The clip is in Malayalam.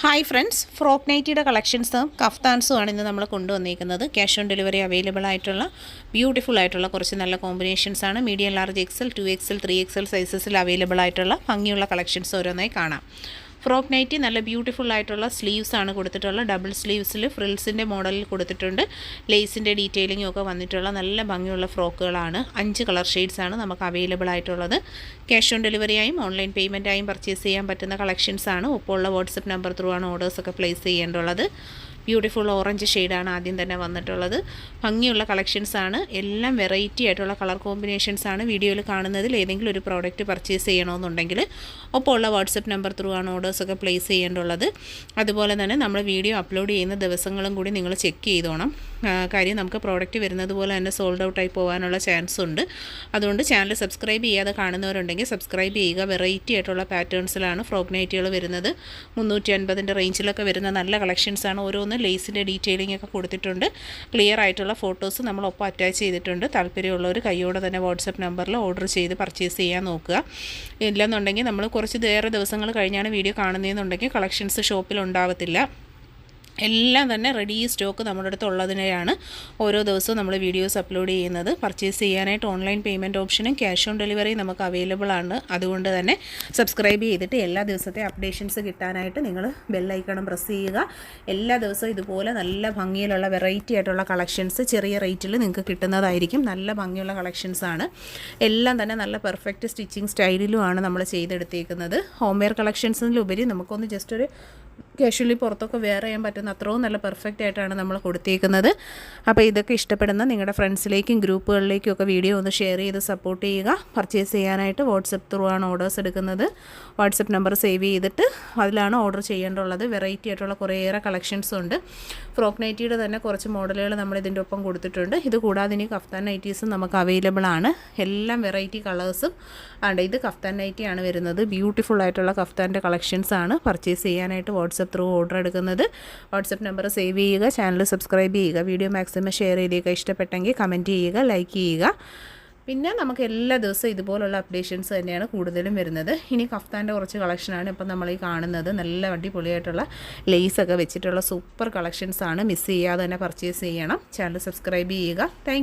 ഹായ് ഫ്രണ്ട്സ്, ഫ്രോക്ക് നൈറ്റിയുടെ കളക്ഷൻസും കഫ്താൻസുമാണ് ഇന്ന് നമ്മൾ കൊണ്ടുവന്നിരിക്കുന്നത്. ക്യാഷ് ഓൺ ഡെലിവറി അവൈലബിൾ ആയിട്ടുള്ള ബ്യൂട്ടിഫുൾ ആയിട്ടുള്ള കുറച്ച് നല്ല കോമ്പിനേഷൻസാണ്. Medium, large, XL, 2XL, 3XL സൈസസിൽ അവൈലബിൾ ആയിട്ടുള്ള ഭംഗിയുള്ള കളക്ഷൻസ് ഓരോന്നായി കാണാം. ഫ്രോക്ക് നൈറ്റി നല്ല ബ്യൂട്ടിഫുൾ ആയിട്ടുള്ള സ്ലീവ്സ് ആണ് കൊടുത്തിട്ടുള്ള. ഡബിൾ സ്ലീവ്സിൽ ഫ്രിൽസിൻ്റെ മോഡലിൽ കൊടുത്തിട്ടുണ്ട്. ലേസിൻ്റെ ഡീറ്റെയിലിംഗും ഒക്കെ വന്നിട്ടുള്ള നല്ല ഭംഗിയുള്ള ഫ്രോക്കുകളാണ്. 5 കളർ ഷെയ്ഡ്സാണ് നമുക്ക് അവൈലബിൾ ആയിട്ടുള്ളത്. ക്യാഷ് ഓൺ ഡെലിവറിയായും ഓൺലൈൻ പേയ്മെൻറ്റായും പർച്ചേസ് ചെയ്യാൻ പറ്റുന്ന കളക്ഷൻസാണ്. ഒപ്പമുള്ള വാട്സപ്പ് നമ്പർ ത്രൂ ആണ് ഓർഡേഴ്സൊക്കെ പ്ലേസ് ചെയ്യേണ്ടുള്ളത്. ബ്യൂട്ടിഫുൾ ഓറഞ്ച് ഷെയ്ഡാണ് ആദ്യം തന്നെ വന്നിട്ടുള്ളത്. ഭംഗിയുള്ള കളക്ഷൻസാണ്. എല്ലാം വെറൈറ്റി ആയിട്ടുള്ള കളർ കോമ്പിനേഷൻസാണ്. വീഡിയോയിൽ കാണുന്നതിൽ ഏതെങ്കിലും ഒരു പ്രോഡക്റ്റ് പർച്ചേസ് ചെയ്യണമെന്നുണ്ടെങ്കിൽ ഒപ്പമുള്ള വാട്സപ്പ് നമ്പർ ത്രൂ ആണ് ഓർഡേഴ്സൊക്കെ പ്ലേസ് ചെയ്യേണ്ടുള്ളത്. അതുപോലെ തന്നെ നമ്മൾ വീഡിയോ അപ്ലോഡ് ചെയ്യുന്ന ദിവസങ്ങളും കൂടി നിങ്ങൾ ചെക്ക് ചെയ്തോണം. കാര്യം നമുക്ക് പ്രോഡക്റ്റ് വരുന്നത് പോലെ തന്നെ സോൾഡ് ഔട്ടായി പോകാനുള്ള ചാൻസ് ഉണ്ട്. അതുകൊണ്ട് ചാനൽ സബ്സ്ക്രൈബ് ചെയ്യാതെ കാണുന്നവരുണ്ടെങ്കിൽ സബ്സ്ക്രൈബ് ചെയ്യുക. വെറൈറ്റി ആയിട്ടുള്ള പാറ്റേൺസിലാണ് ഫ്രോക്ക് നൈറ്റികൾ വരുന്നത്. 350 റേഞ്ചിലൊക്കെ വരുന്ന നല്ല കളക്ഷൻസാണ്. ഓരോന്ന് ലേസിൻ്റെ ഡീറ്റെയിലിംഗ് ഒക്കെ കൊടുത്തിട്ടുണ്ട്. ക്ലിയർ ആയിട്ടുള്ള ഫോട്ടോസ് നമ്മളൊപ്പം അറ്റാച്ച് ചെയ്തിട്ടുണ്ട്. താല്പര്യമുള്ളവർ കൈയോടെ തന്നെ വാട്സപ്പ് നമ്പറിൽ ഓർഡർ ചെയ്ത് പർച്ചേസ് ചെയ്യാൻ നോക്കുക. ഇല്ലെന്നുണ്ടെങ്കിൽ നമ്മൾ കുറച്ച് വേറെ ദിവസങ്ങൾ കഴിഞ്ഞാണ് വീഡിയോ കാണുന്നതെന്നുണ്ടെങ്കിൽ കളക്ഷൻസ് ഷോപ്പിൽ ഉണ്ടാവത്തില്ല. എല്ലാം തന്നെ റെഡി സ്റ്റോക്ക് നമ്മുടെ അടുത്ത് ഉള്ളതിനെയാണ് ഓരോ ദിവസവും നമ്മൾ വീഡിയോസ് അപ്ലോഡ് ചെയ്യുന്നത്. പർച്ചേസ് ചെയ്യാനായിട്ട് ഓൺലൈൻ പേയ്മെൻറ്റ് ഓപ്ഷനും ക്യാഷ് ഓൺ ഡെലിവറി നമുക്ക് അവൈലബിൾ ആണ്. അതുകൊണ്ട് തന്നെ സബ്സ്ക്രൈബ് ചെയ്തിട്ട് എല്ലാ ദിവസത്തെ അപ്ഡേഷൻസ് കിട്ടാനായിട്ട് നിങ്ങൾ ബെല്ലൈക്കണം പ്രസ് ചെയ്യുക. എല്ലാ ദിവസവും ഇതുപോലെ നല്ല ഭംഗിയിലുള്ള വെറൈറ്റി ആയിട്ടുള്ള കളക്ഷൻസ് ചെറിയ റേറ്റിൽ നിങ്ങൾക്ക് കിട്ടുന്നതായിരിക്കും. നല്ല ഭംഗിയുള്ള കളക്ഷൻസാണ്. എല്ലാം തന്നെ നല്ല പെർഫെക്റ്റ് സ്റ്റിച്ചിങ് സ്റ്റൈലിലുമാണ് നമ്മൾ ചെയ്തെടുത്തേക്കുന്നത്. ഹോം വെയർ കളക്ഷൻസിലുപരി നമുക്കൊന്ന് ജസ്റ്റ് ഒരു കാഷ്വലി പുറത്തൊക്കെ വെയർ ചെയ്യാൻ പറ്റുന്ന അത്രയും നല്ല പെർഫെക്റ്റ് ആയിട്ടാണ് നമ്മൾ കൊടുത്തേക്കുന്നത്. അപ്പോൾ ഇതൊക്കെ ഇഷ്ടപ്പെടുന്ന നിങ്ങളുടെ ഫ്രണ്ട്സിലേക്കും ഗ്രൂപ്പുകളിലേക്കും ഒക്കെ വീഡിയോ ഒന്ന് ഷെയർ ചെയ്ത് സപ്പോർട്ട് ചെയ്യുക. പർച്ചേസ് ചെയ്യാനായിട്ട് വാട്സപ്പ് ത്രൂ ആണ് ഓർഡേഴ്സ് എടുക്കുന്നത്. വാട്സപ്പ് നമ്പർ സേവ് ചെയ്തിട്ട് അതിലാണ് ഓർഡർ ചെയ്യേണ്ടുള്ളത്. വെറൈറ്റി ആയിട്ടുള്ള കുറേയേറെ കളക്ഷൻസും ഉണ്ട്. ഫ്രോക്ക് നൈറ്റിയുടെ തന്നെ കുറച്ച് മോഡലുകൾ നമ്മൾ ഇതിൻ്റെ ഒപ്പം കൊടുത്തിട്ടുണ്ട്. ഇത് കൂടാതെ ഇനി കഫ്താൻ നൈറ്റീസും നമുക്ക് അവൈലബിൾ ആണ്. എല്ലാം വെറൈറ്റി കളേഴ്സും ആണ്. ഇത് കഫ്താൻ നൈറ്റിയാണ് വരുന്നത്. ബ്യൂട്ടിഫുൾ ആയിട്ടുള്ള കഫ്താൻ്റെ കളക്ഷൻസാണ്. പർച്ചേസ് ചെയ്യാനായിട്ട് വാട്സപ്പ് ത്രൂ ഓർഡർ എടുക്കുന്നത്. വാട്സപ്പ് നമ്പർ സേവ് ചെയ്യുക. ചാനൽ സബ്സ്ക്രൈബ് ചെയ്യുക. വീഡിയോ മാക്സിമം ഷെയർ ചെയ്തേക്കുക. ഇഷ്ടപ്പെട്ടെങ്കിൽ കമൻറ്റ് ചെയ്യുക, ലൈക്ക് ചെയ്യുക. പിന്നെ നമുക്ക് എല്ലാ ദിവസവും ഇതുപോലുള്ള അപ്ഡേഷൻസ് തന്നെയാണ് കൂടുതലും വരുന്നത്. ഇനി കഫ്താൻ്റെ കുറച്ച് കളക്ഷനാണ് ഇപ്പം നമ്മൾ ഈ കാണുന്നത്. നല്ല അടിപൊളിയായിട്ടുള്ള ലേസൊക്കെ വെച്ചിട്ടുള്ള സൂപ്പർ കളക്ഷൻസാണ്. മിസ് ചെയ്യാതെ തന്നെ പർച്ചേസ് ചെയ്യണം. ചാനൽ സബ്സ്ക്രൈബ് ചെയ്യുക. താങ്ക്